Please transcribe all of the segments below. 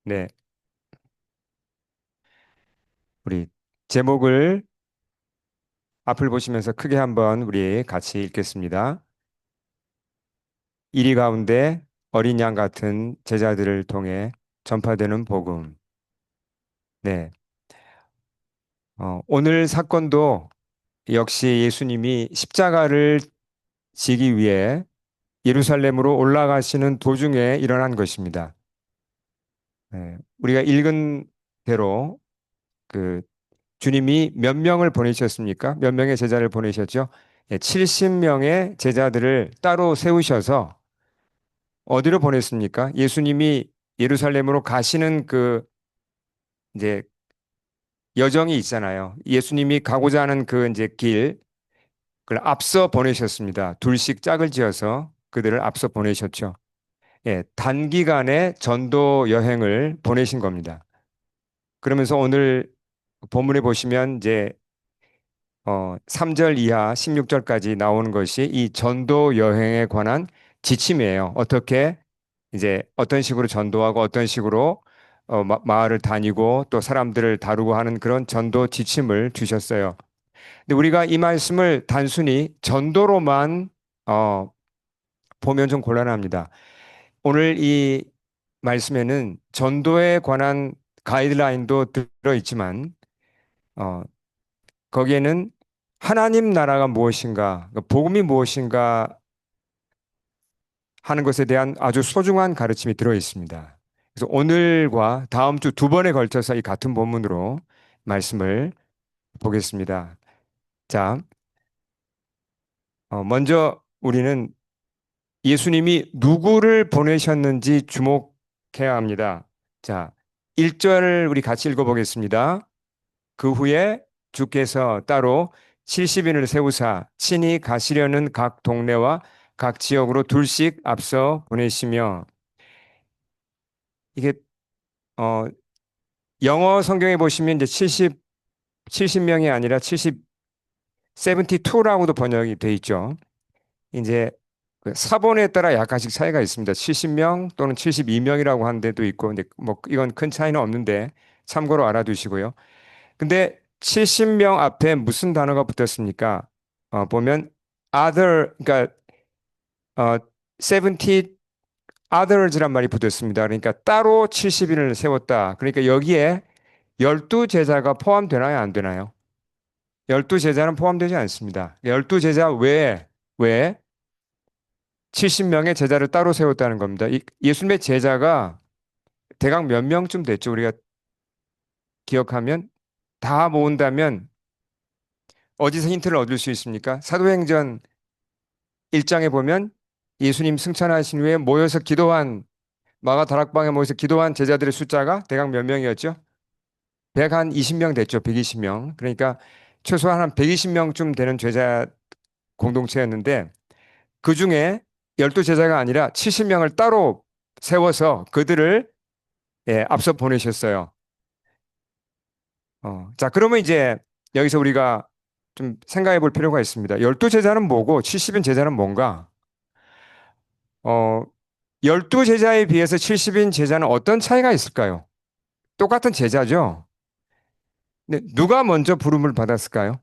네, 우리 제목을 앞을 보시면서 크게 한번 우리 같이 읽겠습니다. 이리 가운데 어린 양 같은 제자들을 통해 전파되는 복음. 네, 오늘 사건도 역시 예수님이 십자가를 지기 위해 예루살렘으로 올라가시는 도중에 일어난 것입니다. 네, 우리가 읽은 대로 그 주님이 몇 명을 보내셨습니까? 몇 명의 제자를 보내셨죠? 70명의 제자들을 따로 세우셔서 어디로 보냈습니까? 예수님이 예루살렘으로 가시는 그 이제 여정이 있잖아요. 예수님이 가고자 하는 그 이제 길, 그걸 앞서 보내셨습니다. 둘씩 짝을 지어서 그들을 앞서 보내셨죠. 예, 단기간의 전도 여행을 보내신 겁니다. 그러면서 오늘 본문에 보시면 이제 3절 이하 16절까지 나오는 것이 이 전도 여행에 관한 지침이에요. 어떻게 이제 어떤 식으로 전도하고 어떤 식으로 마을을 다니고 또 사람들을 다루고 하는 그런 전도 지침을 주셨어요. 근데 우리가 이 말씀을 단순히 전도로만 어, 보면 좀 곤란합니다. 오늘 이 말씀에는 전도에 관한 가이드라인도 들어 있지만 어, 거기에는 하나님 나라가 무엇인가, 그 복음이 무엇인가 하는 것에 대한 아주 소중한 가르침이 들어 있습니다. 그래서 오늘과 다음 주 두 번에 걸쳐서 이 같은 본문으로 말씀을 보겠습니다. 자, 먼저 우리는 예수님이 누구를 보내셨는지 주목해야 합니다. 자, 1절을 우리 같이 읽어보겠습니다. 그 후에 주께서 따로 70인을 세우사 친히 가시려는 각 동네와 각 지역으로 둘씩 앞서 보내시며 이게 어 영어 성경에 보시면 이제 70명이 아니라 72라고도 번역이 돼 있죠. 이제 그 사본에 따라 약간씩 차이가 있습니다. 70명 또는 72명이라고 하는 데도 있고 근데 뭐 이건 큰 차이는 없는데 참고로 알아두시고요. 근데 70명 앞에 무슨 단어가 붙었습니까? 보면 other, 그러니까 어, 70 others란 말이 붙었습니다. 그러니까 따로 70인을 세웠다. 그러니까 여기에 12제자가 포함되나요? 안 되나요? 12제자는 포함되지 않습니다. 12제자 외에 70명의 제자를 따로 세웠다는 겁니다. 예수님의 제자가 대강 몇 명쯤 됐죠? 우리가 기억하면 다 모은다면 어디서 힌트를 얻을 수 있습니까? 사도행전 1장에 보면 예수님 승천하신 후에 모여서 기도한 마가 다락방에 모여서 기도한 제자들의 숫자가 대강 몇 명이었죠? 120명 됐죠. 120명. 그러니까 최소한 한 120명쯤 되는 제자 공동체였는데 그 중에 12제자가 아니라 70명을 따로 세워서 그들을 앞서 보내셨어요. 자, 그러면 이제 여기서 우리가 좀 생각해 볼 필요가 있습니다. 12제자는 뭐고 70인 제자는 뭔가? 어, 12제자에 비해서 70인 제자는 어떤 차이가 있을까요? 똑같은 제자죠. 근데 누가 먼저 부름을 받았을까요?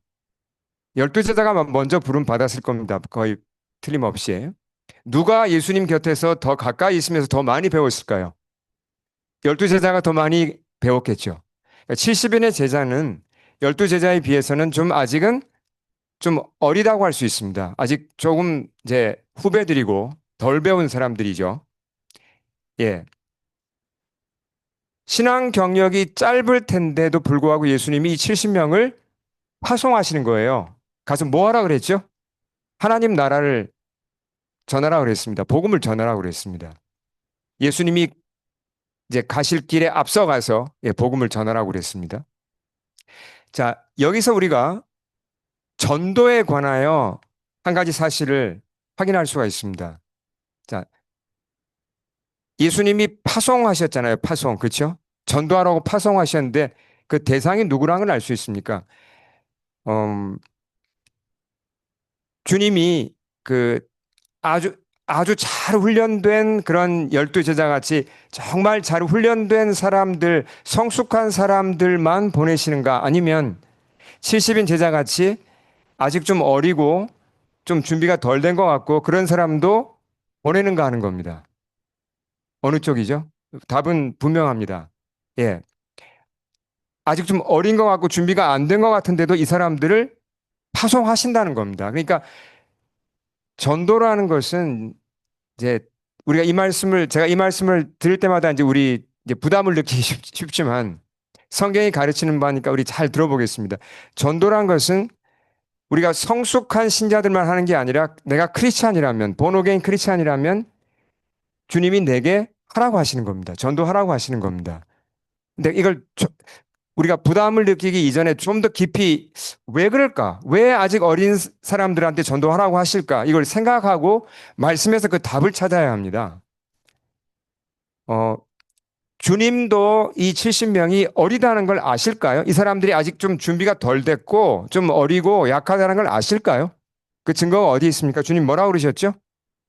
12제자가 먼저 부름 받았을 겁니다. 거의 틀림없이. 누가 예수님 곁에서 더 가까이 있으면서 더 많이 배웠을까요? 12제자가 더 많이 배웠겠죠. 70인의 제자는 12제자에 비해서는 좀 아직은 좀 어리다고 할 수 있습니다. 아직 조금 이제 후배들이고 덜 배운 사람들이죠. 예. 신앙 경력이 짧을 텐데도 불구하고 예수님이 이 70명을 파송하시는 거예요. 가서 뭐 하라 그랬죠? 하나님 나라를 전하라 그랬습니다. 복음을 전하라 그랬습니다. 예수님이 이제 가실 길에 앞서가서 복음을 전하라고 그랬습니다. 자, 여기서 우리가 전도에 관하여 한 가지 사실을 확인할 수가 있습니다. 자, 예수님이 파송하셨잖아요. 파송. 그렇죠? 전도하라고 파송하셨는데 그 대상이 누구랑은 알 수 있습니까? 음, 주님이 그 아주 아주 잘 훈련된 그런 열두 제자 같이 정말 잘 훈련된 사람들, 성숙한 사람들만 보내시는가? 아니면 70인 제자 같이 아직 좀 어리고 좀 준비가 덜 된 것 같고 그런 사람도 보내는가 하는 겁니다. 어느 쪽이죠? 답은 분명합니다. 예. 아직 좀 어린 것 같고 준비가 안 된 것 같은데도 이 사람들을 파송하신다는 겁니다. 그러니까 전도라는 것은 이제 우리가 제가 이 말씀을 들을 때마다 이제 우리 이제 부담을 느끼기 쉽지만 성경이 가르치는 바니까 우리 잘 들어보겠습니다. 전도란 것은 우리가 성숙한 신자들만 하는 게 아니라 내가 크리스찬이라면, 본어게인 크리스찬이라면 주님이 내게 하라고 하시는 겁니다. 전도하라고 하시는 겁니다. 근데 이걸 우리가 부담을 느끼기 이전에 좀 더 깊이 왜 그럴까? 왜 아직 어린 사람들한테 전도하라고 하실까? 이걸 생각하고 말씀에서 그 답을 찾아야 합니다. 어, 주님도 이 70명이 어리다는 걸 아실까요? 이 사람들이 아직 좀 준비가 덜 됐고 좀 어리고 약하다는 걸 아실까요? 그 증거가 어디 있습니까? 주님 뭐라고 그러셨죠?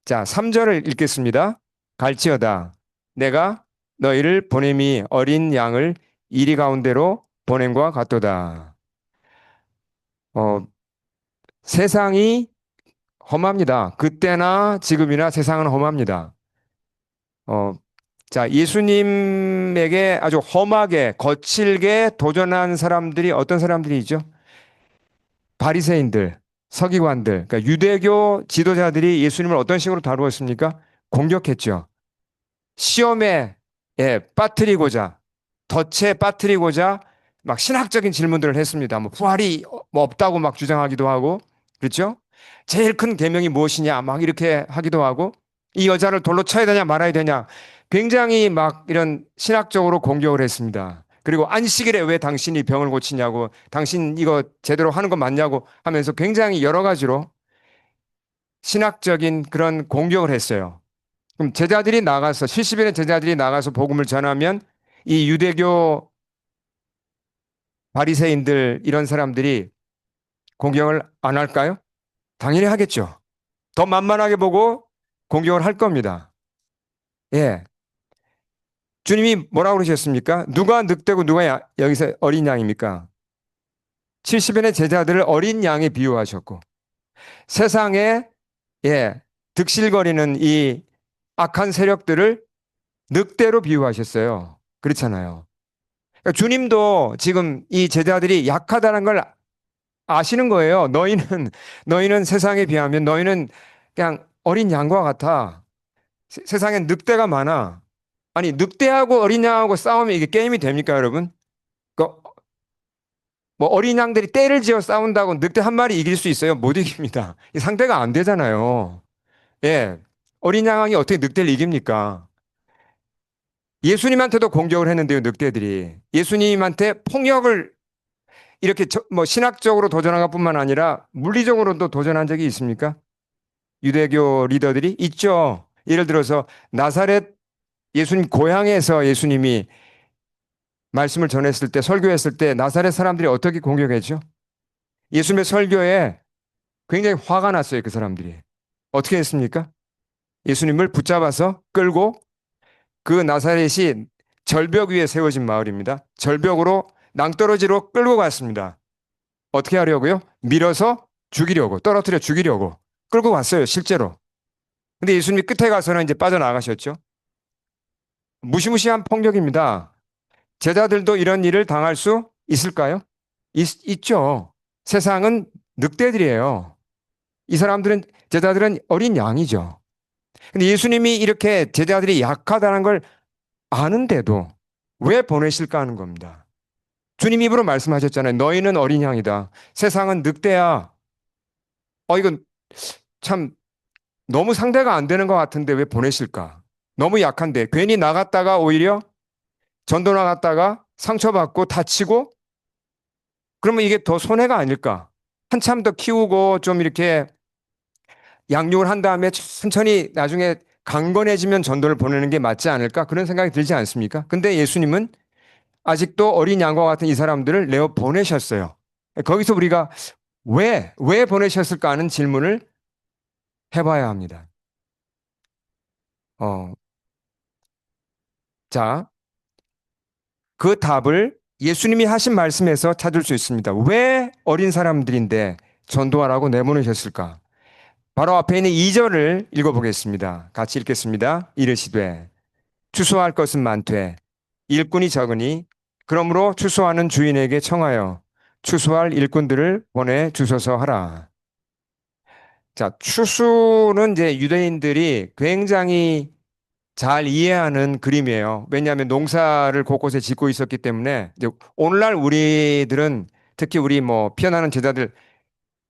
자, 3절을 읽겠습니다. 갈지어다. 내가 너희를 보냄이 어린 양을 이리 가운데로 보냄과 같도다. 어, 세상이 험합니다. 그때나 지금이나 세상은 험합니다. 어, 자, 예수님에게 아주 험하게, 거칠게 도전한 사람들이 어떤 사람들이죠? 바리새인들, 서기관들, 그러니까 유대교 지도자들이 예수님을 어떤 식으로 다루었습니까? 공격했죠. 시험에 빠뜨리고자 덫에 빠뜨리고자 막 신학적인 질문들을 했습니다. 뭐 부활이 뭐 없다고 막 주장하기도 하고 그렇죠? 제일 큰 계명이 무엇이냐 막 이렇게 하기도 하고 이 여자를 돌로 쳐야 되냐 말아야 되냐 굉장히 막 이런 신학적으로 공격을 했습니다. 그리고 안식일에 왜 당신이 병을 고치냐고 당신 이거 제대로 하는 거 맞냐고 하면서 굉장히 여러 가지로 신학적인 그런 공격을 했어요. 그럼 제자들이 나가서 70인의 제자들이 나가서 복음을 전하면 이 유대교 바리새인들 이런 사람들이 공격을 안 할까요? 당연히 하겠죠. 더 만만하게 보고 공격을 할 겁니다. 예. 주님이 뭐라고 그러셨습니까? 누가 늑대고 누가 여기서 어린 양입니까? 70인의 제자들을 어린 양에 비유하셨고 세상에 득실거리는 이 악한 세력들을 늑대로 비유하셨어요. 그렇잖아요. 그러니까 주님도 지금 이 제자들이 약하다는 걸 아시는 거예요. 너희는 세상에 비하면 너희는 그냥 어린 양과 같아. 세상엔 늑대가 많아. 아니, 늑대하고 어린 양하고 싸우면 이게 게임이 됩니까, 여러분? 그, 뭐 어린 양들이 떼를 지어 싸운다고 늑대 한 마리 이길 수 있어요? 못 이깁니다. 이 상대가 안 되잖아요. 예. 어린 양이 어떻게 늑대를 이깁니까? 예수님한테도 공격을 했는데요, 늑대들이. 예수님한테 폭력을 이렇게 뭐 신학적으로 도전한 것뿐만 아니라 물리적으로도 도전한 적이 있습니까? 유대교 리더들이 있죠. 예를 들어서 나사렛 예수님 고향에서 예수님이 말씀을 전했을 때 설교했을 때 나사렛 사람들이 어떻게 공격했죠? 예수님의 설교에 굉장히 화가 났어요. 그 사람들이. 어떻게 했습니까? 예수님을 붙잡아서 끌고 그 나사렛이 절벽 위에 세워진 마을입니다. 절벽으로 낭떠러지로 끌고 갔습니다. 어떻게 하려고요? 밀어서 죽이려고, 떨어뜨려 죽이려고 끌고 갔어요, 실제로. 근데 예수님이 끝에 가서는 이제 빠져나가셨죠. 무시무시한 폭력입니다. 제자들도 이런 일을 당할 수 있을까요? 있죠. 세상은 늑대들이에요. 이 사람들은, 제자들은 어린 양이죠. 근데 예수님이 이렇게 제자들이 약하다는 걸 아는데도 왜 보내실까 하는 겁니다. 주님 입으로 말씀하셨잖아요. 너희는 어린 양이다. 세상은 늑대야. 이건 참 너무 상대가 안 되는 것 같은데 왜 보내실까? 너무 약한데 괜히 나갔다가 오히려 전도 나갔다가 상처받고 다치고 그러면 이게 더 손해가 아닐까? 한참 더 키우고 좀 이렇게 양육을 한 다음에 천천히 나중에 강건해지면 전도를 보내는 게 맞지 않을까? 그런 생각이 들지 않습니까? 근데 예수님은 아직도 어린 양과 같은 이 사람들을 내어 보내셨어요. 거기서 우리가 왜 보내셨을까 하는 질문을 해봐야 합니다. 어, 자, 그 답을 예수님이 하신 말씀에서 찾을 수 있습니다. 왜 어린 사람들인데 전도하라고 내보내셨을까? 바로 앞에 있는 2절을 읽어보겠습니다. 같이 읽겠습니다. 이르시되 추수할 것은 많되 일꾼이 적으니 그러므로 추수하는 주인에게 청하여 추수할 일꾼들을 보내 주소서 하라. 자, 추수는 이제 유대인들이 굉장히 잘 이해하는 그림이에요. 왜냐하면 농사를 곳곳에 짓고 있었기 때문에 이제 오늘날 우리들은 특히 우리 뭐 피어나는 제자들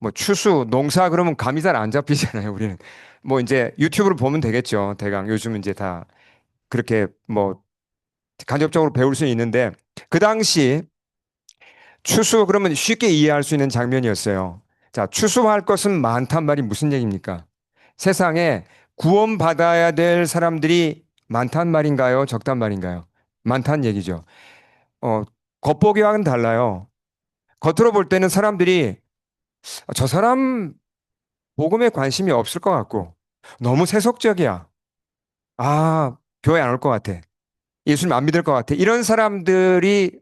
뭐 추수, 농사 그러면 감이 잘 안 잡히잖아요. 우리는 뭐 이제 유튜브를 보면 되겠죠. 대강 요즘은 이제 다 그렇게 뭐 간접적으로 배울 수 있는데 그 당시 추수 그러면 쉽게 이해할 수 있는 장면이었어요. 자, 추수할 것은 많단 말이 무슨 얘기입니까? 세상에 구원받아야 될 사람들이 많단 말인가요? 적단 말인가요? 많단 얘기죠. 어, 겉보기와는 달라요. 겉으로 볼 때는 사람들이 저 사람 복음에 관심이 없을 것 같고 너무 세속적이야. 아, 교회 안 올 것 같아. 예수님 안 믿을 것 같아. 이런 사람들이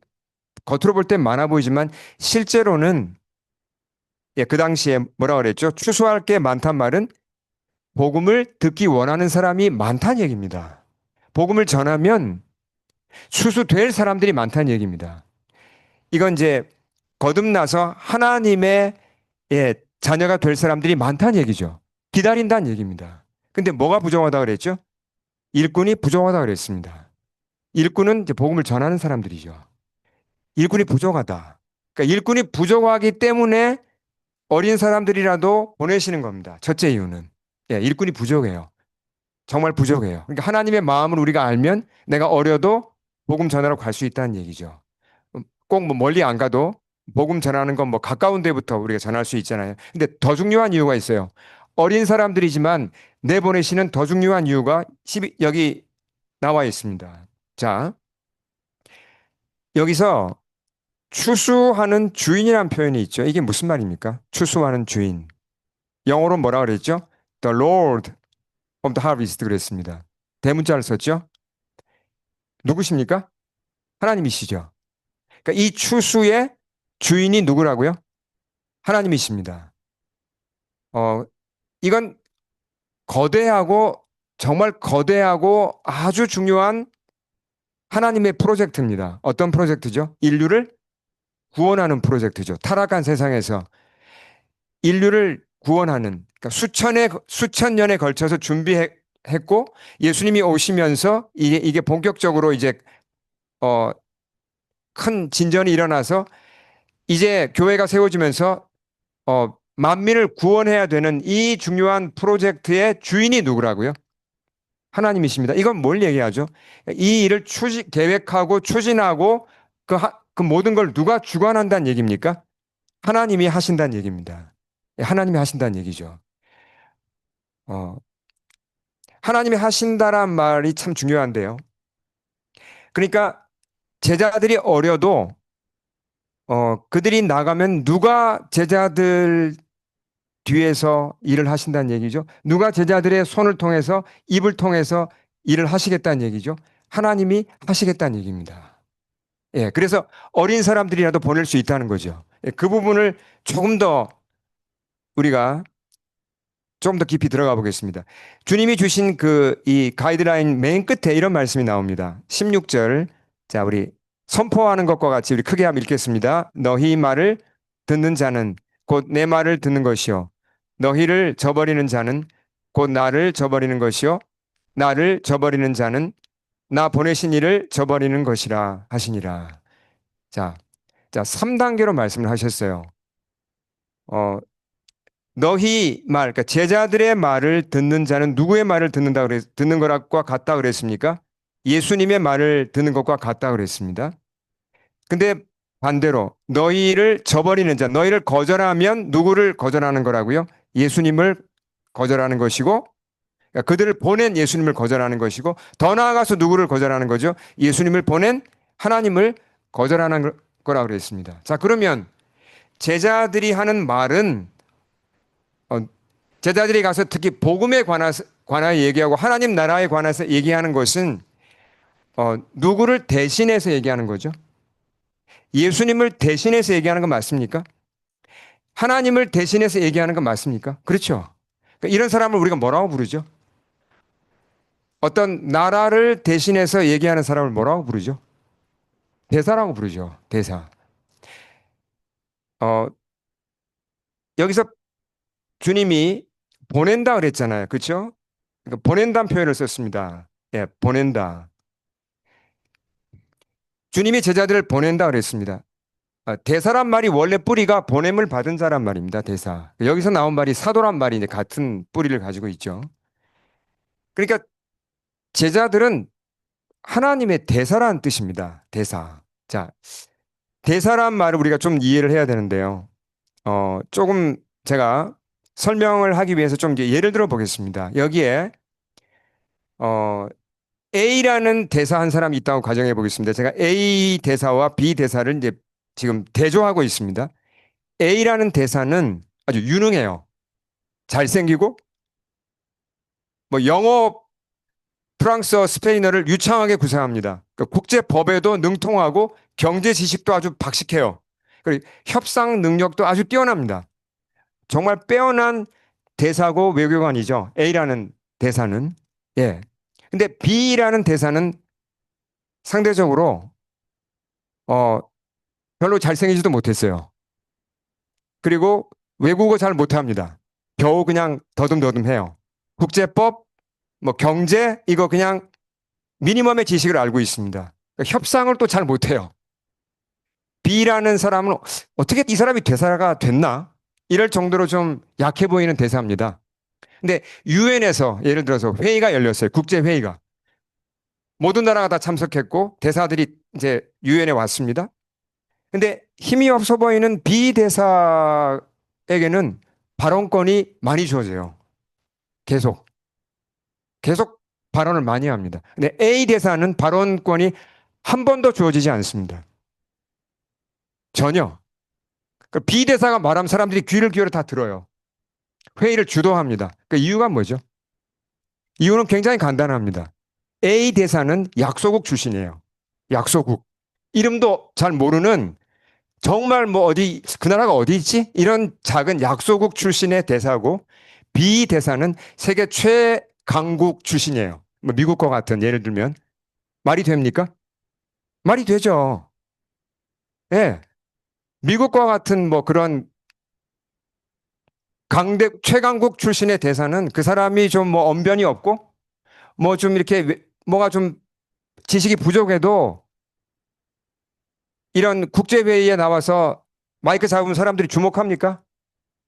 겉으로 볼 땐 많아 보이지만 실제로는 예, 그 당시에 뭐라 그랬죠? 추수할 게 많단 말은 복음을 듣기 원하는 사람이 많다는 얘기입니다. 복음을 전하면 추수될 사람들이 많다는 얘기입니다. 이건 이제 거듭나서 하나님의 예, 자녀가 될 사람들이 많다는 얘기죠. 기다린다는 얘기입니다. 근데 뭐가 부족하다 그랬죠? 일꾼이 부족하다 그랬습니다. 일꾼은 이제 복음을 전하는 사람들이죠. 일꾼이 부족하다. 그러니까 일꾼이 부족하기 때문에 어린 사람들이라도 보내시는 겁니다. 첫째 이유는. 예, 일꾼이 부족해요. 정말 부족해요. 그러니까 하나님의 마음을 우리가 알면 내가 어려도 복음 전하러 갈 수 있다는 얘기죠. 꼭 뭐 멀리 안 가도 복음 전하는 건 뭐 가까운 데부터 우리가 전할 수 있잖아요. 근데 더 중요한 이유가 있어요. 어린 사람들이지만 내보내시는 더 중요한 이유가 여기 나와 있습니다. 자, 여기서 추수하는 주인이라는 표현이 있죠. 이게 무슨 말입니까? 추수하는 주인. 영어로 뭐라 그랬죠? The Lord of the Harvest 그랬습니다. 대문자를 썼죠? 누구십니까? 하나님이시죠. 그러니까 이 추수의 주인이 누구라고요? 하나님이십니다. 어, 이건 거대하고 정말 거대하고 아주 중요한 하나님의 프로젝트입니다. 어떤 프로젝트죠? 인류를 구원하는 프로젝트죠. 타락한 세상에서 인류를 구원하는 그러니까 수천 년에 걸쳐서 준비했고 예수님이 오시면서 이게 본격적으로 이제 어, 큰 진전이 일어나서 이제 교회가 세워지면서 만민을 구원해야 되는 이 중요한 프로젝트의 주인이 누구라고요? 하나님이십니다. 이건 뭘 얘기하죠? 이 일을 계획하고 추진하고 그 모든 걸 누가 주관한다는 얘기입니까? 하나님이 하신다는 얘기입니다. 하나님이 하신다는 얘기죠. 어, 하나님이 하신다란 말이 참 중요한데요. 그러니까 제자들이 어려도 그들이 나가면 누가 제자들 뒤에서 일을 하신다는 얘기죠. 누가 제자들의 손을 통해서 입을 통해서 일을 하시겠다는 얘기죠. 하나님이 하시겠다는 얘기입니다. 예, 그래서 어린 사람들이라도 보낼 수 있다는 거죠. 예, 그 부분을 조금 더 우리가 조금 더 깊이 들어가 보겠습니다. 주님이 주신 이 가이드라인 맨 끝에 이런 말씀이 나옵니다. 16절. 자, 우리 선포하는 것과 같이 우리 크게 한번 읽겠습니다. 너희 말을 듣는 자는 곧 내 말을 듣는 것이요. 너희를 저버리는 자는 곧 나를 저버리는 것이요. 나를 저버리는 자는 나 보내신 이를 저버리는 것이라 하시니라. 자, 자, 3단계로 말씀을 하셨어요. 어, 너희 말, 그러니까 제자들의 말을 듣는 자는 누구의 말을 듣는 것과 같다 그랬습니까? 예수님의 말을 듣는 것과 같다 그랬습니다. 근데 반대로 너희를 저버리는 자, 너희를 거절하면 누구를 거절하는 거라고요? 예수님을 거절하는 것이고, 그러니까 그들을 보낸 예수님을 거절하는 것이고, 더 나아가서 누구를 거절하는 거죠? 예수님을 보낸 하나님을 거절하는 거라 그랬습니다. 자, 그러면 제자들이 하는 말은 제자들이 가서 특히 복음에 관하여 얘기하고 하나님 나라에 관해서 얘기하는 것은 누구를 대신해서 얘기하는 거죠? 예수님을 대신해서 얘기하는 건 맞습니까? 하나님을 대신해서 얘기하는 건 맞습니까? 그렇죠. 그러니까 이런 사람을 우리가 뭐라고 부르죠? 어떤 나라를 대신해서 얘기하는 사람을 뭐라고 부르죠? 대사라고 부르죠. 대사. 어, 여기서 주님이 보낸다 그랬잖아요. 그렇죠? 그러니까 보낸다는 표현을 썼습니다. 예, 보낸다. 주님이 제자들을 보낸다 그랬습니다. 대사란 말이 원래 뿌리가 보냄을 받은 자란 말입니다. 대사. 여기서 나온 말이 사도란 말이 이제 같은 뿌리를 가지고 있죠. 그러니까 제자들은 하나님의 대사라는 뜻입니다. 대사. 자, 대사란 말을 우리가 좀 이해를 해야 되는데요. 조금 제가 설명을 하기 위해서 좀 이제 예를 들어 보겠습니다. 여기에 어, A라는 대사 한 사람이 있다고 가정해 보겠습니다. 제가 A 대사와 B 대사를 이제 지금 대조하고 있습니다. A라는 대사는 아주 유능해요. 잘생기고 뭐 영어, 프랑스어, 스페인어를 유창하게 구사합니다. 그러니까 국제법에도 능통하고 경제 지식도 아주 박식해요. 그리고 협상 능력도 아주 뛰어납니다. 정말 빼어난 대사고 외교관이죠. A라는 대사는. 예. 근데 B라는 대사는 상대적으로 어 별로 잘생기지도 못했어요. 그리고 외국어 잘 못합니다. 겨우 그냥 더듬더듬해요. 국제법, 뭐 경제 이거 그냥 미니멈의 지식을 알고 있습니다. 그러니까 협상을 또 잘 못해요. B라는 사람은 어떻게 이 사람이 대사가 됐나? 이럴 정도로 좀 약해 보이는 대사입니다. 근데 유엔에서 예를 들어서 회의가 열렸어요. 국제회의가. 모든 나라가 다 참석했고 대사들이 이제 유엔에 왔습니다. 근데 힘이 없어 보이는 B 대사에게는 발언권이 많이 주어져요. 계속. 계속 발언을 많이 합니다. 근데 A 대사는 발언권이 한 번도 주어지지 않습니다. 전혀. 그 B 대사가 말하면 사람들이 귀를 기울여 다 들어요. 회의를 주도합니다. 그 이유가 뭐죠? 이유는 굉장히 간단합니다. A 대사는 약소국 출신이에요. 약소국. 이름도 잘 모르는 정말 뭐 어디 그 나라가 어디 있지? 이런 작은 약소국 출신의 대사고 B 대사는 세계 최강국 출신이에요. 뭐 미국과 같은 예를 들면 말이 됩니까? 말이 되죠. 예. 미국과 같은 뭐 그런 강대 최강국 출신의 대사는 그 사람이 좀 뭐 언변이 없고 뭐 좀 이렇게 뭐가 좀 지식이 부족해도 이런 국제회의에 나와서 마이크 잡으면 사람들이 주목합니까?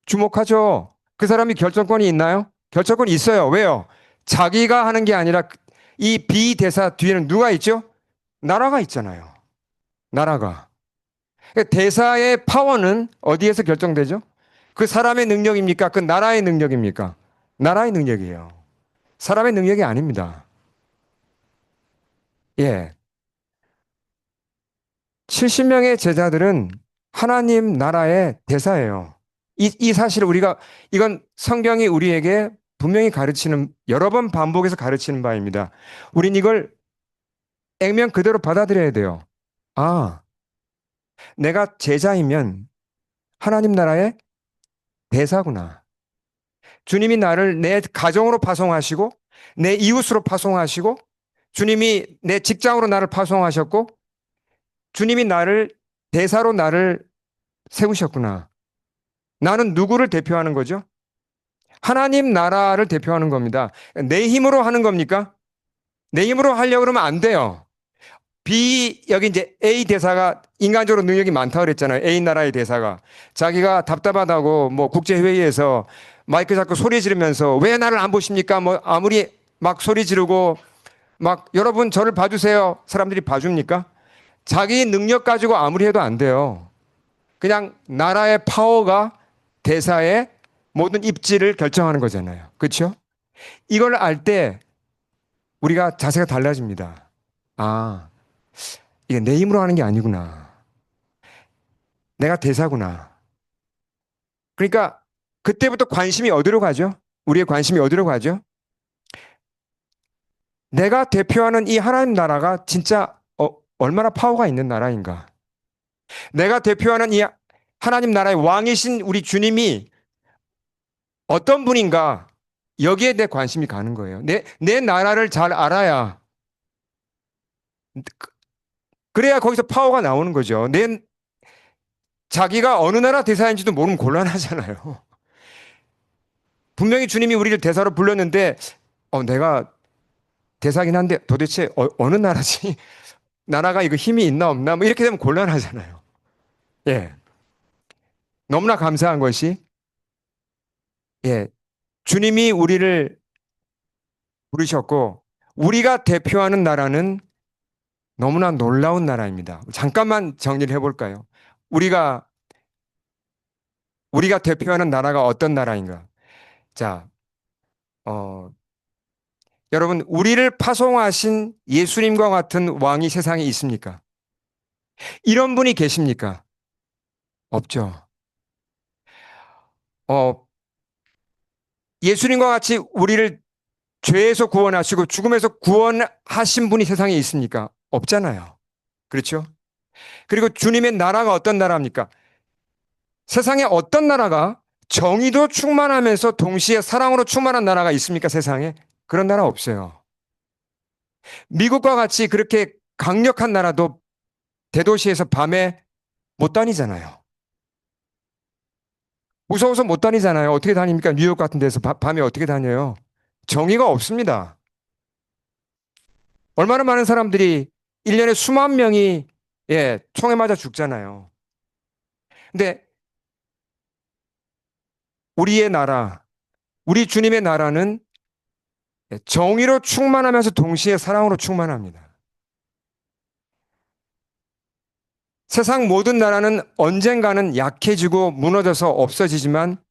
주목하죠. 그 사람이 결정권이 있나요? 결정권이 있어요. 왜요? 자기가 하는 게 아니라 이 비대사 뒤에는 누가 있죠? 나라가 있잖아요. 나라가. 그러니까 대사의 파워는 어디에서 결정되죠? 그 사람의 능력입니까? 그 나라의 능력입니까? 나라의 능력이에요. 사람의 능력이 아닙니다. 예. 70명의 제자들은 하나님 나라의 대사예요. 이 사실을 우리가, 이건 성경이 우리에게 분명히 가르치는, 여러 번 반복해서 가르치는 바입니다. 우린 이걸 액면 그대로 받아들여야 돼요. 아, 내가 제자이면 하나님 나라의 대사구나. 주님이 나를 내 가정으로 파송하시고, 내 이웃으로 파송하시고, 주님이 내 직장으로 나를 파송하셨고, 주님이 나를 대사로 나를 세우셨구나. 나는 누구를 대표하는 거죠? 하나님 나라를 대표하는 겁니다. 내 힘으로 하는 겁니까? 내 힘으로 하려고 그러면 안 돼요. 여기 이제 A 대사가 인간적으로 능력이 많다고 그랬잖아요. A 나라의 대사가. 자기가 답답하다고 뭐 국제회의에서 마이크 잡고 소리 지르면서 왜 나를 안 보십니까? 뭐 아무리 막 소리 지르고 막 여러분 저를 봐주세요. 사람들이 봐줍니까? 자기 능력 가지고 아무리 해도 안 돼요. 그냥 나라의 파워가 대사의 모든 입지를 결정하는 거잖아요. 그렇죠? 이걸 알 때 우리가 자세가 달라집니다. 아, 이게 내 힘으로 하는 게 아니구나. 내가 대사구나. 그러니까 그때부터 관심이 어디로 가죠? 우리의 관심이 어디로 가죠? 내가 대표하는 이 하나님 나라가 진짜 얼마나 파워가 있는 나라인가? 내가 대표하는 이 하나님 나라의 왕이신 우리 주님이 어떤 분인가? 여기에 내 관심이 가는 거예요. 내 나라를 잘 알아야, 그래야 거기서 파워가 나오는 거죠. 자기가 어느 나라 대사인지도 모르면 곤란하잖아요. 분명히 주님이 우리를 대사로 불렀는데, 내가 대사긴 한데 도대체 느 나라지? 나라가 이거 힘이 있나 없나? 뭐 이렇게 되면 곤란하잖아요. 예. 너무나 감사한 것이, 예. 주님이 우리를 부르셨고, 우리가 대표하는 나라는 너무나 놀라운 나라입니다. 잠깐만 정리를 해볼까요? 우리가, 우리가 대표하는 나라가 어떤 나라인가? 자, 어, 여러분, 우리를 파송하신 예수님과 같은 왕이 세상에 있습니까? 이런 분이 계십니까? 없죠. 어, 예수님과 같이 우리를 죄에서 구원하시고 죽음에서 구원하신 분이 세상에 있습니까? 없잖아요. 그렇죠? 그리고 주님의 나라가 어떤 나라입니까? 세상에 어떤 나라가 정의도 충만하면서 동시에 사랑으로 충만한 나라가 있습니까? 세상에? 그런 나라 없어요. 미국과 같이 그렇게 강력한 나라도 대도시에서 밤에 못 다니잖아요. 무서워서 못 다니잖아요. 어떻게 다닙니까? 뉴욕 같은 데서 밤에 어떻게 다녀요? 정의가 없습니다. 얼마나 많은 사람들이 1년에 수만 명이 총에 맞아 죽잖아요. 근데 우리의 나라, 우리 주님의 나라는 정의로 충만하면서 동시에 사랑으로 충만합니다. 세상 모든 나라는 언젠가는 약해지고 무너져서 없어지지만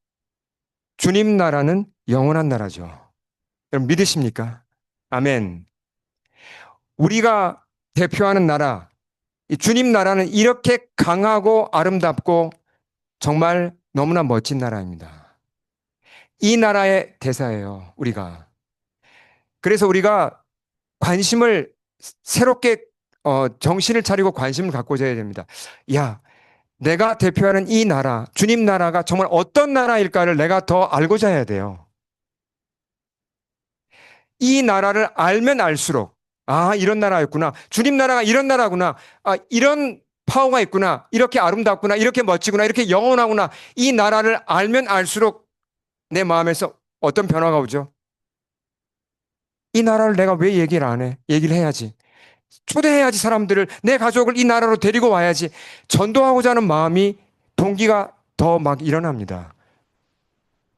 주님 나라는 영원한 나라죠. 여러분 믿으십니까? 아멘. 우리가 대표하는 나라, 이 주님 나라는 이렇게 강하고 아름답고 정말 너무나 멋진 나라입니다. 이 나라의 대사예요, 우리가. 그래서 우리가 관심을 새롭게 정신을 차리고 관심을 갖고자 해야 됩니다. 야, 내가 대표하는 이 나라, 주님 나라가 정말 어떤 나라일까를 내가 더 알고자 해야 돼요. 이 나라를 알면 알수록, 아, 이런 나라였구나. 주님 나라가 이런 나라구나. 아, 이런 파워가 있구나. 이렇게 아름답구나. 이렇게 멋지구나. 이렇게 영원하구나. 이 나라를 알면 알수록 내 마음에서 어떤 변화가 오죠? 이 나라를 내가 왜 얘기를 안 해? 얘기를 해야지. 초대해야지 사람들을, 내 가족을 이 나라로 데리고 와야지. 전도하고자 하는 마음이, 동기가 더 막 일어납니다.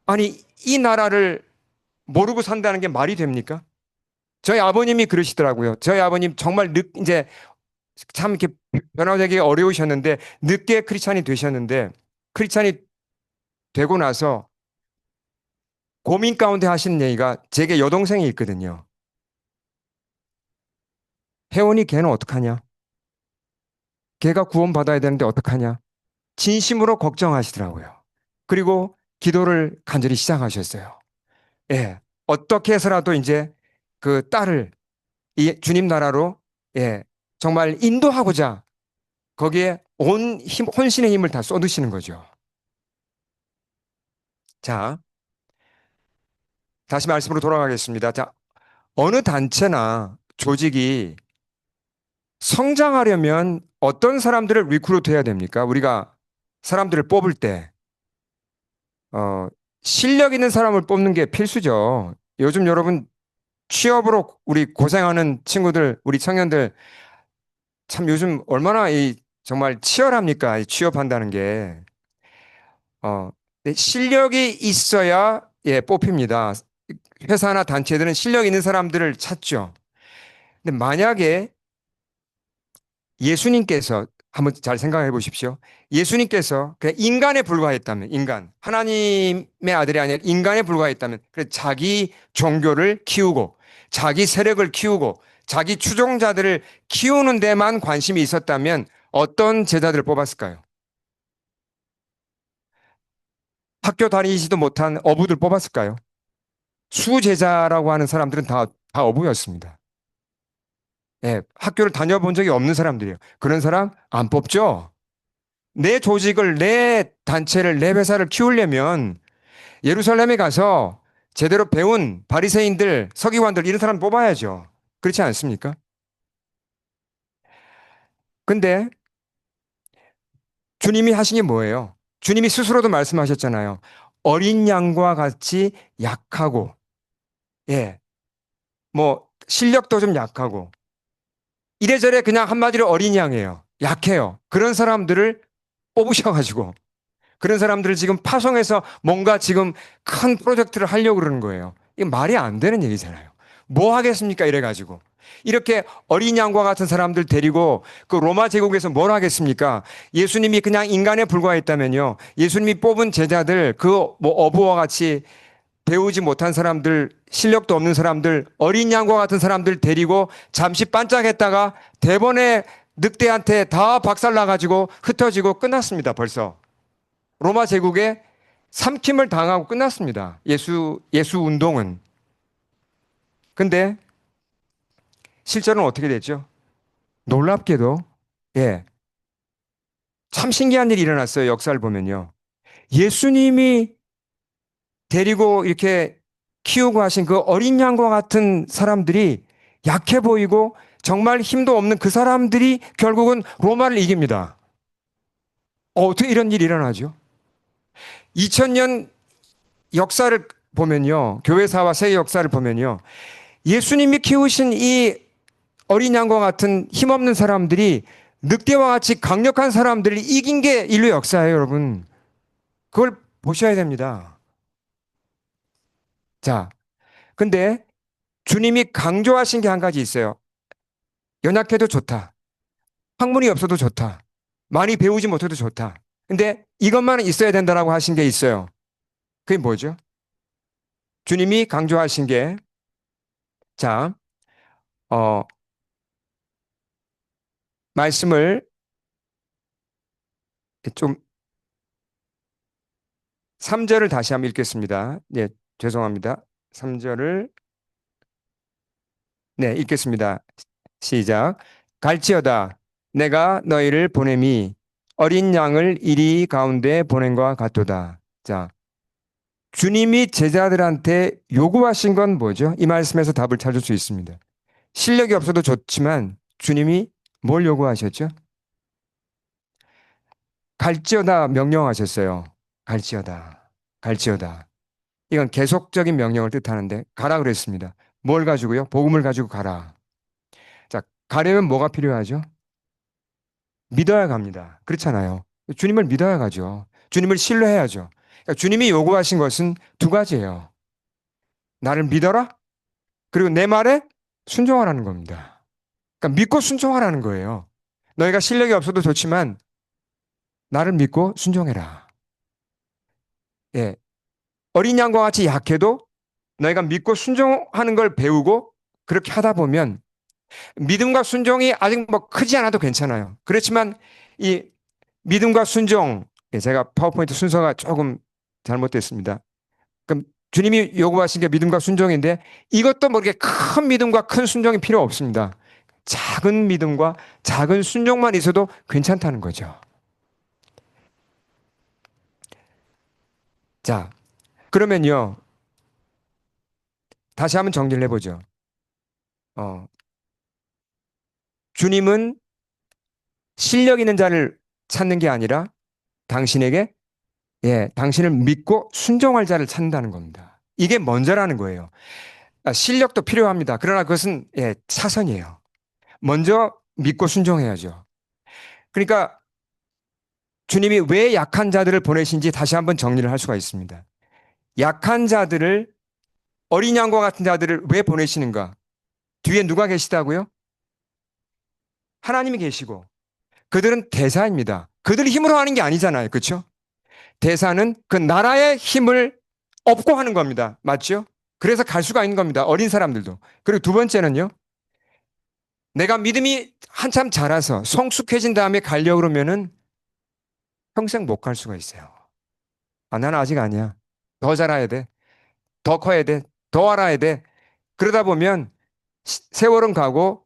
아니, 이 나라를 모르고 산다는 게 말이 됩니까? 저희 아버님이 그러시더라고요. 저희 아버님 정말 이제 참 이렇게 변화되기 어려우셨는데, 늦게 크리스찬이 되셨는데, 크리스찬이 되고 나서 고민 가운데 하시는 얘기가, 제게 여동생이 있거든요. 혜원이 걔는 어떡하냐? 걔가 구원받아야 되는데 어떡하냐? 진심으로 걱정하시더라고요. 그리고 기도를 간절히 시작하셨어요. 예. 어떻게 해서라도 이제 그 딸을 이 주님 나라로, 예, 정말 인도하고자 거기에 온 힘, 혼신의 힘을 다 쏟으시는 거죠. 자, 다시 말씀으로 돌아가겠습니다. 자, 어느 단체나 조직이 성장하려면 어떤 사람들을 리크루트 해야 됩니까? 우리가 사람들을 뽑을 때, 어, 실력 있는 사람을 뽑는 게 필수죠. 요즘 여러분 취업으로 우리 고생하는 친구들, 우리 청년들 참 요즘 얼마나 정말 치열합니까? 이 취업한다는 게. 네, 실력이 있어야 뽑힙니다. 회사나 단체들은 실력 있는 사람들을 찾죠. 근데 만약에 예수님께서 한번 잘 생각해 보십시오. 예수님께서 그냥 인간에 불과했다면, 인간, 하나님의 아들이 아니라 인간에 불과했다면, 그래 자기 종교를 키우고, 자기 세력을 키우고, 자기 추종자들을 키우는 데만 관심이 있었다면 어떤 제자들을 뽑았을까요? 학교 다니지도 못한 어부들 뽑았을까요? 수제자라고 하는 사람들은 다 어부였습니다. 예, 학교를 다녀본 적이 없는 사람들이에요. 그런 사람 안 뽑죠? 내 조직을, 내 단체를, 내 회사를 키우려면 예루살렘에 가서 제대로 배운 바리새인들, 서기관들 이런 사람 뽑아야죠. 그렇지 않습니까? 근데 주님이 하신 게 뭐예요? 주님이 스스로도 말씀하셨잖아요. 어린 양과 같이 약하고, 예, 뭐 실력도 좀 약하고 이래저래 그냥 한마디로 어린 양이에요. 약해요. 그런 사람들을 뽑으셔가지고 그런 사람들을 지금 파송해서 뭔가 지금 큰 프로젝트를 하려고 그러는 거예요. 이게 말이 안 되는 얘기잖아요. 뭐 하겠습니까? 이래가지고. 이렇게 어린 양과 같은 사람들 데리고 그 로마 제국에서 뭘 하겠습니까? 예수님이 그냥 인간에 불과했다면요. 예수님이 뽑은 제자들 그 뭐 어부와 같이 배우지 못한 사람들, 실력도 없는 사람들, 어린 양과 같은 사람들 데리고 잠시 반짝했다가 대번에 늑대한테 다 박살나가지고 흩어지고 끝났습니다. 벌써. 로마 제국에 삼킴을 당하고 끝났습니다. 예수 운동은. 근데 실제로는 어떻게 됐죠? 놀랍게도, 예, 참 신기한 일이 일어났어요. 역사를 보면요. 예수님이 데리고 이렇게 키우고 하신 그 어린 양과 같은 사람들이 약해 보이고 정말 힘도 없는 그 사람들이 결국은 로마를 이깁니다. 어떻게 이런 일이 일어나죠? 2000년 역사를 보면요. 교회사와 세계 역사를 보면요. 예수님이 키우신 이 어린 양과 같은 힘없는 사람들이 늑대와 같이 강력한 사람들을 이긴 게 인류 역사예요, 여러분. 그걸 보셔야 됩니다. 자, 근데 주님이 강조하신 게 한 가지 있어요. 연약해도 좋다. 학문이 없어도 좋다. 많이 배우지 못해도 좋다. 근데 이것만 있어야 된다라고 하신 게 있어요. 그게 뭐죠? 주님이 강조하신 게, 자, 어, 말씀을 좀 3절을 다시 한번 읽겠습니다. 네, 죄송합니다. 3절을 네, 읽겠습니다. 시작. 갈지어다 내가 너희를 보냄이 어린 양을 이리 가운데 보낸과 같도다. 자, 주님이 제자들한테 요구하신 건 뭐죠? 이 말씀에서 답을 찾을 수 있습니다. 실력이 없어도 좋지만 주님이 뭘 요구하셨죠? 갈지어다 명령하셨어요. 갈지어다. 갈지어다. 이건 계속적인 명령을 뜻하는데 가라 그랬습니다. 뭘 가지고요? 복음을 가지고 가라. 자, 가려면 뭐가 필요하죠? 믿어야 갑니다. 그렇잖아요. 주님을 믿어야 가죠. 주님을 신뢰해야죠. 그러니까 주님이 요구하신 것은 두 가지예요. 나를 믿어라. 그리고 내 말에 순종하라는 겁니다. 그러니까 믿고 순종하라는 거예요. 너희가 실력이 없어도 좋지만 나를 믿고 순종해라. 예. 어린 양과 같이 약해도 너희가 믿고 순종하는 걸 배우고 그렇게 하다 보면 믿음과 순종이 아직 뭐 크지 않아도 괜찮아요. 그렇지만 이 믿음과 순종, 예, 제가 파워포인트 순서가 조금 잘못됐습니다. 그럼 주님이 요구하신 게 믿음과 순종인데 이것도 뭐 이렇게 큰 믿음과 큰 순종이 필요 없습니다. 작은 믿음과 작은 순종만 있어도 괜찮다는 거죠. 자, 그러면요. 다시 한번 정리를 해보죠. 어, 주님은 실력 있는 자를 찾는 게 아니라 당신에게 예, 당신을 믿고 순종할 자를 찾는다는 겁니다. 이게 먼저라는 거예요. 실력도 필요합니다. 그러나 그것은 예, 차선이에요. 먼저 믿고 순종해야죠. 그러니까 주님이 왜 약한 자들을 보내신지 다시 한번 정리를 할 수가 있습니다. 약한 자들을 어린 양과 같은 자들을 왜 보내시는가? 뒤에 누가 계시다고요? 하나님이 계시고 그들은 대사입니다. 그들이 힘으로 하는 게 아니잖아요. 그렇죠? 대사는 그 나라의 힘을 업고 하는 겁니다. 맞죠? 그래서 갈 수가 있는 겁니다. 어린 사람들도. 그리고 두 번째는요. 내가 믿음이 한참 자라서 성숙해진 다음에 가려고 그러면은 평생 못 갈 수가 있어요. 아, 나는 아직 아니야. 더 자라야 돼. 더 커야 돼. 더 알아야 돼. 그러다 보면 세월은 가고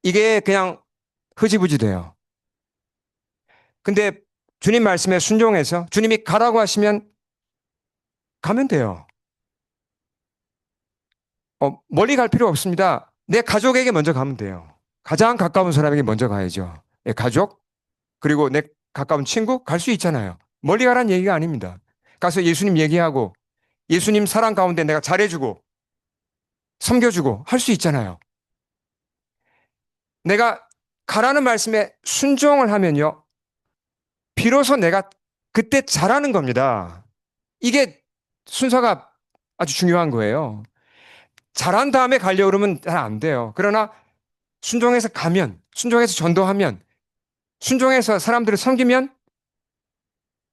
이게 그냥 흐지부지 돼요. 근데 주님 말씀에 순종해서 주님이 가라고 하시면 가면 돼요. 멀리 갈 필요 없습니다. 내 가족에게 먼저 가면 돼요. 가장 가까운 사람에게 먼저 가야죠. 예, 가족, 그리고 내 가까운 친구 갈 수 있잖아요. 멀리 가란 얘기가 아닙니다. 가서 예수님 얘기하고 예수님 사랑 가운데 내가 잘해주고 섬겨주고 할 수 있잖아요. 내가 가라는 말씀에 순종을 하면요. 비로소 내가 그때 잘하는 겁니다. 이게 순서가 아주 중요한 거예요. 잘한 다음에 가려고 그러면 잘 안 돼요. 그러나 순종해서 가면, 순종해서 전도하면, 순종해서 사람들을 섬기면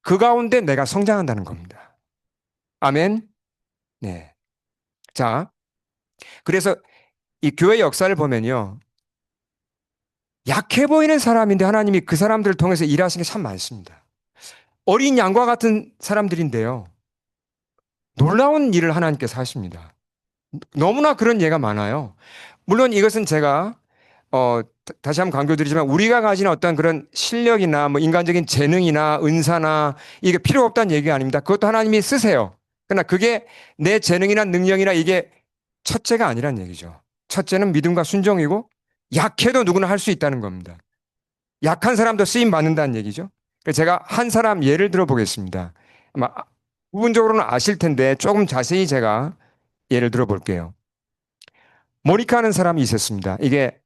그 가운데 내가 성장한다는 겁니다. 아멘. 네. 자, 그래서 이 교회 역사를 보면요. 약해 보이는 사람인데 하나님이 그 사람들을 통해서 일하시는 게 참 많습니다. 어린 양과 같은 사람들인데요. 놀라운 일을 하나님께서 하십니다. 너무나 그런 예가 많아요. 물론 이것은 제가 다시 한번 강조드리지만 우리가 가진 어떤 그런 실력이나 뭐 인간적인 재능이나 은사나 이게 필요 없다는 얘기가 아닙니다. 그것도 하나님이 쓰세요. 그러나 그게 내 재능이나 능력이나 이게 첫째가 아니란 얘기죠. 첫째는 믿음과 순종이고 약해도 누구나 할 수 있다는 겁니다. 약한 사람도 쓰임 받는다는 얘기죠. 그래서 제가 한 사람 예를 들어 보겠습니다. 아마 부분적으로는 아실 텐데 조금 자세히 제가 예를 들어 볼게요. 모니카는 사람이 있었습니다. 이게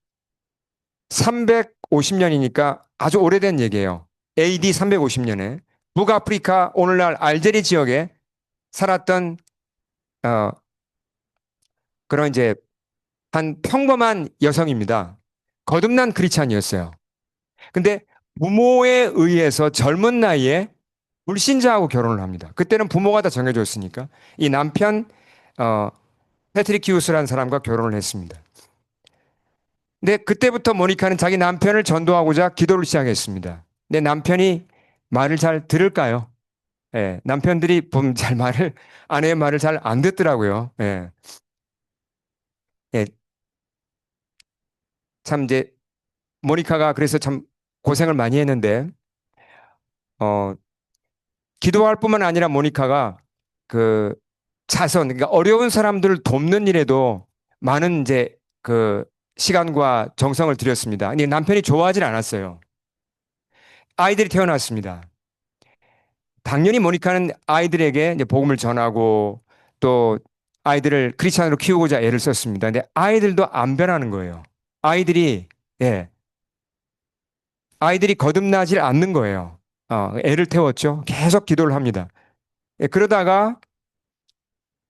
350년이니까 아주 오래된 얘기예요. AD 350년에 북아프리카 오늘날 알제리 지역에 살았던 어, 그런 이제 한 평범한 여성입니다. 거듭난 크리스찬이었어요. 근데 부모에 의해서 젊은 나이에 불신자하고 결혼을 합니다. 그때는 부모가 다 정해줬으니까 이 남편 어, 패트리키우스라는 사람과 결혼을 했습니다. 근데 그때부터 모니카는 자기 남편을 전도하고자 기도를 시작했습니다. 근데 남편이 말을 잘 들을까요? 예, 남편들이 보면 잘 말을, 아내의 말을 잘 안 듣더라고요. 예, 예, 참 이제 모니카가 그래서 참 고생을 많이 했는데, 어, 기도할 뿐만 아니라 모니카가 그 자선, 그러니까 어려운 사람들을 돕는 일에도 많은 이제 그 시간과 정성을 들였습니다. 근데 남편이 좋아하지 않았어요. 아이들이 태어났습니다. 당연히 모니카는 아이들에게 이제 복음을 전하고 또 아이들을 크리스찬으로 키우고자 애를 썼습니다. 근데 아이들도 안 변하는 거예요. 아이들이 예, 아이들이 거듭나질 않는 거예요. 애를 태웠죠. 계속 기도를 합니다. 예, 그러다가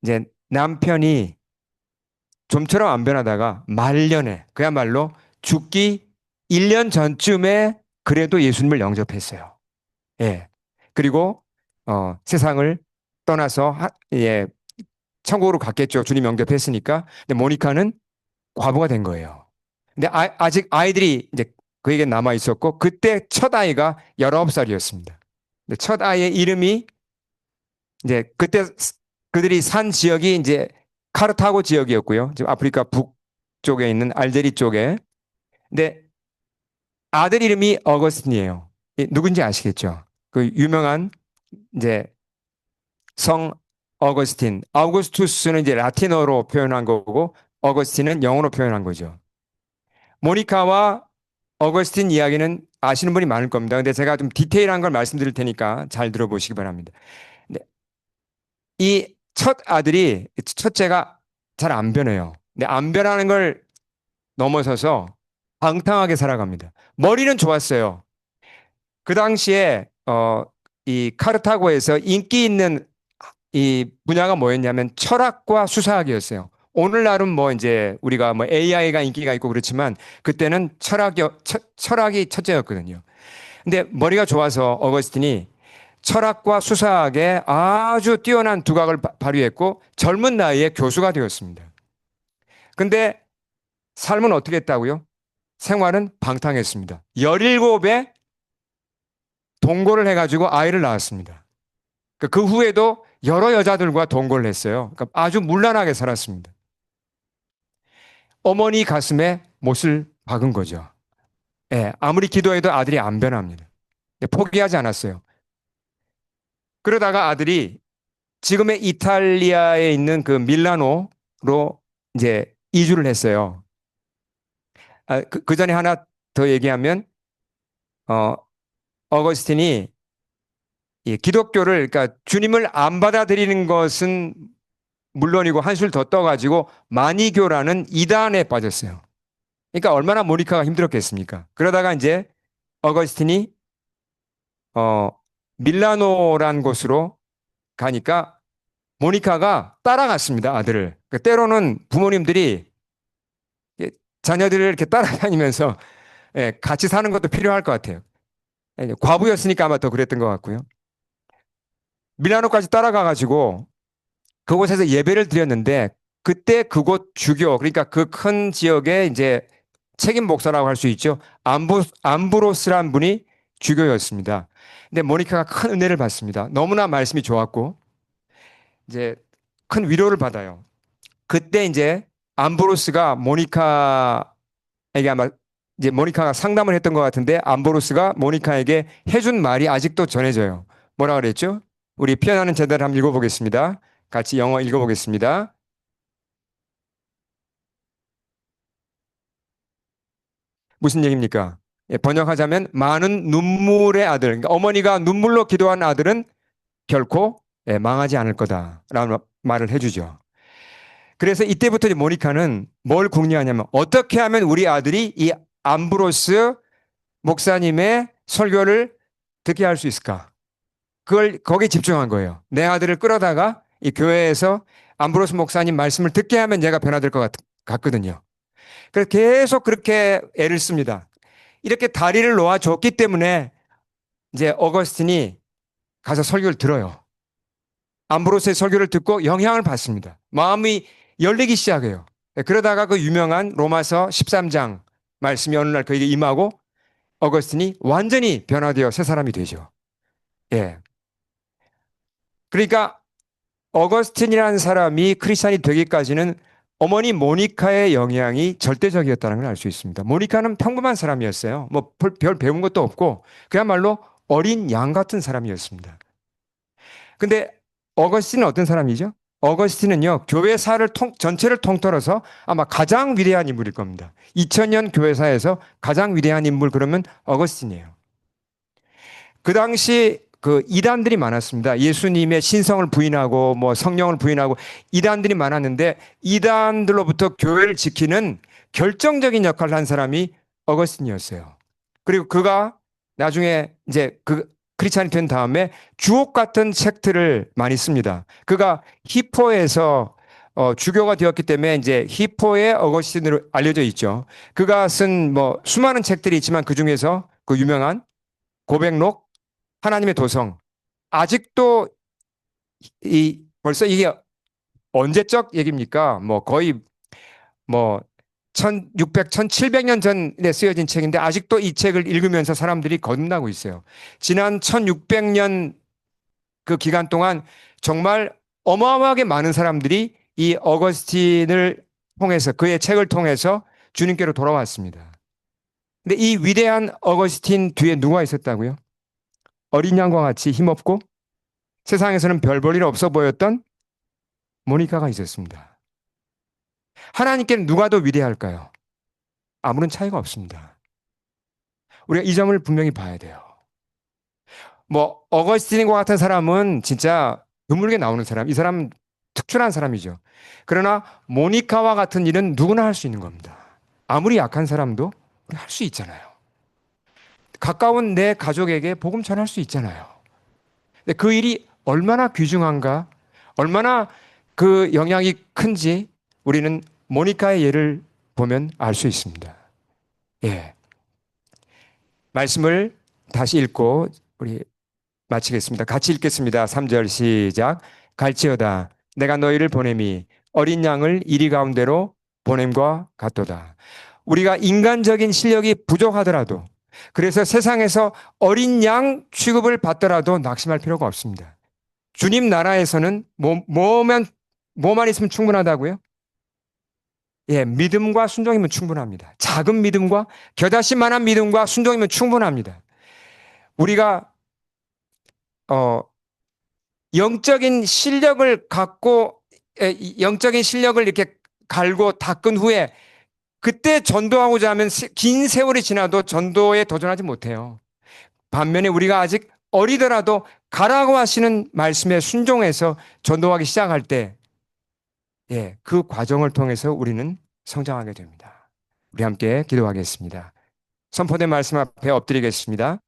이제 남편이 좀처럼 안 변하다가 말년에 그야말로 죽기 1년 전쯤에 그래도 예수님을 영접했어요. 예. 그리고 세상을 떠나서 예, 천국으로 갔겠죠. 주님 영접했으니까. 근데 모니카는 과부가 된 거예요. 근데 직 아이들이 이제 그에게 남아 있었고 그때 첫 아이가 19살이었습니다. 근데 첫 아이의 이름이 이제 그때 그들이 산 지역이 이제 카르타고 지역이었고요. 지금 아프리카 북쪽에 있는 알제리 쪽에. 근데 아들 이름이 어거스틴이에요. 누군지 아시겠죠? 그 유명한 이제 성 어거스틴. 아우구스투스는 이제 라틴어로 표현한 거고 어거스틴은 영어로 표현한 거죠. 모니카와 어거스틴 이야기는 아시는 분이 많을 겁니다. 근데 제가 좀 디테일한 걸 말씀드릴 테니까 잘 들어보시기 바랍니다. 이 첫 아들이 첫째가 잘 안 변해요. 근데 안 변하는 걸 넘어서서 방탕하게 살아갑니다. 머리는 좋았어요. 그 당시에 이 카르타고에서 인기 있는 이 분야가 뭐였냐면 철학과 수사학이었어요. 오늘날은 뭐 이제 우리가 뭐 AI가 인기가 있고 그렇지만 그때는 철학이 첫째였거든요. 근데 머리가 좋아서 어거스틴이 철학과 수사학에 아주 뛰어난 두각을 발휘했고 젊은 나이에 교수가 되었습니다. 근데 삶은 어떻게 했다고요? 생활은 방탕했습니다. 17에 동거를 해가지고 아이를 낳았습니다. 그 후에도 여러 여자들과 동거를 했어요. 그러니까 아주 문란하게 살았습니다. 어머니 가슴에 못을 박은 거죠. 예, 아무리 기도해도 아들이 안 변합니다. 예, 포기하지 않았어요. 그러다가 아들이 지금의 이탈리아에 있는 그 밀라노로 이제 이주를 했어요. 그 전에 하나 더 얘기하면, 어, 어거스틴이 이 기독교를, 그러니까 주님을 안 받아들이는 것은 물론이고 한술 더 떠가지고 마니교라는 이단에 빠졌어요. 그러니까 얼마나 모니카가 힘들었겠습니까? 그러다가 이제 어거스틴이 어, 밀라노란 곳으로 가니까 모니카가 따라갔습니다, 아들을. 때로는 부모님들이 자녀들을 이렇게 따라다니면서 같이 사는 것도 필요할 것 같아요. 과부였으니까 아마 더 그랬던 것 같고요. 밀라노까지 따라가가지고 그곳에서 예배를 드렸는데 그때 그곳 주교, 그러니까 그 큰 지역의 이제 책임 목사라고 할 수 있죠. 암브로스란 분이 주교였습니다. 근데 모니카가 큰 은혜를 받습니다. 너무나 말씀이 좋았고 이제 큰 위로를 받아요. 그때 이제 암브로스가 모니카에게 아마 이제 모니카가 상담을 했던 것 같은데 암브로스가 모니카에게 해준 말이 아직도 전해져요. 뭐라 그랬죠? 우리 피어나는 제자를 한번 읽어보겠습니다. 같이 영어 읽어보겠습니다. 무슨 얘기입니까? 예, 번역하자면 많은 눈물의 아들. 그러니까 어머니가 눈물로 기도한 아들은 결코 망하지 않을 거다라는 말을 해주죠. 그래서 이때부터 이제 모니카는 뭘 궁리하냐면 어떻게 하면 우리 아들이 이 암브로스 목사님의 설교를 듣게 할 수 있을까? 그걸 거기에 집중한 거예요. 내 아들을 끌어다가 이 교회에서 암브로스 목사님 말씀을 듣게 하면 얘가 변화될 것 같거든요. 그래서 계속 그렇게 애를 씁니다. 이렇게 다리를 놓아줬기 때문에 이제 어거스틴이 가서 설교를 들어요. 암브로스의 설교를 듣고 영향을 받습니다. 마음이 열리기 시작해요. 그러다가 그 유명한 로마서 13장 말씀이 어느 날 그에게 임하고 어거스틴이 완전히 변화되어 새 사람이 되죠. 예. 그러니까 어거스틴이라는 사람이 크리스찬이 되기까지는 어머니 모니카의 영향이 절대적이었다는 걸 알 수 있습니다. 모니카는 평범한 사람이었어요. 뭐 별 배운 것도 없고 그야말로 어린 양 같은 사람이었습니다. 근데 어거스틴은 어떤 사람이죠? 어거스틴은요, 교회사를 전체를 통틀어서 아마 가장 위대한 인물일 겁니다. 2000년 교회사에서 가장 위대한 인물 그러면 어거스틴이에요. 그 당시 그 이단들이 많았습니다. 예수님의 신성을 부인하고 뭐 성령을 부인하고 이단들이 많았는데 이단들로부터 교회를 지키는 결정적인 역할을 한 사람이 어거스틴이었어요. 그리고 그가 나중에 이제 그 크리스찬이 된 다음에 주옥 같은 책들을 많이 씁니다. 그가 히포에서 주교가 되었기 때문에 이제 히포의 어거스틴으로 알려져 있죠. 그가 쓴 뭐 수많은 책들이 있지만 그 중에서 그 유명한 고백록 하나님의 도성. 아직도 벌써 이게 언제적 얘기입니까? 뭐 거의 뭐 1600, 1700년 전에 쓰여진 책인데 아직도 이 책을 읽으면서 사람들이 거듭나고 있어요. 지난 1600년 그 기간 동안 정말 어마어마하게 많은 사람들이 이 어거스틴을 통해서 그의 책을 통해서 주님께로 돌아왔습니다. 근데 이 위대한 어거스틴 뒤에 누가 있었다고요? 어린 양과 같이 힘없고 세상에서는 별 볼 일 없어 보였던 모니카가 있었습니다. 하나님께는 누가 더 위대할까요? 아무런 차이가 없습니다. 우리가 이 점을 분명히 봐야 돼요. 뭐 어거스틴과 같은 사람은 진짜 드물게 나오는 사람, 이 사람은 특출한 사람이죠. 그러나 모니카와 같은 일은 누구나 할 수 있는 겁니다. 아무리 약한 사람도 할 수 있잖아요. 가까운 내 가족에게 복음 전할 수 있잖아요. 근데 그 일이 얼마나 귀중한가, 얼마나 그 영향이 큰지 우리는 모니카의 예를 보면 알 수 있습니다. 예. 말씀을 다시 읽고 우리 마치겠습니다. 같이 읽겠습니다. 3절 시작. 갈지어다. 내가 너희를 보냄이 어린 양을 이리 가운데로 보냄과 같도다. 우리가 인간적인 실력이 부족하더라도 그래서 세상에서 어린 양 취급을 받더라도 낙심할 필요가 없습니다. 주님 나라에서는 뭐만 있으면 충분하다고요? 예, 믿음과 순종이면 충분합니다. 작은 믿음과 겨자씨만한 믿음과 순종이면 충분합니다. 우리가 어, 영적인 실력을 갖고 영적인 실력을 이렇게 갈고 닦은 후에 그때 전도하고자 하면 긴 세월이 지나도 전도에 도전하지 못해요. 반면에 우리가 아직 어리더라도 가라고 하시는 말씀에 순종해서 전도하기 시작할 때, 예, 그 과정을 통해서 우리는 성장하게 됩니다. 우리 함께 기도하겠습니다. 선포된 말씀 앞에 엎드리겠습니다.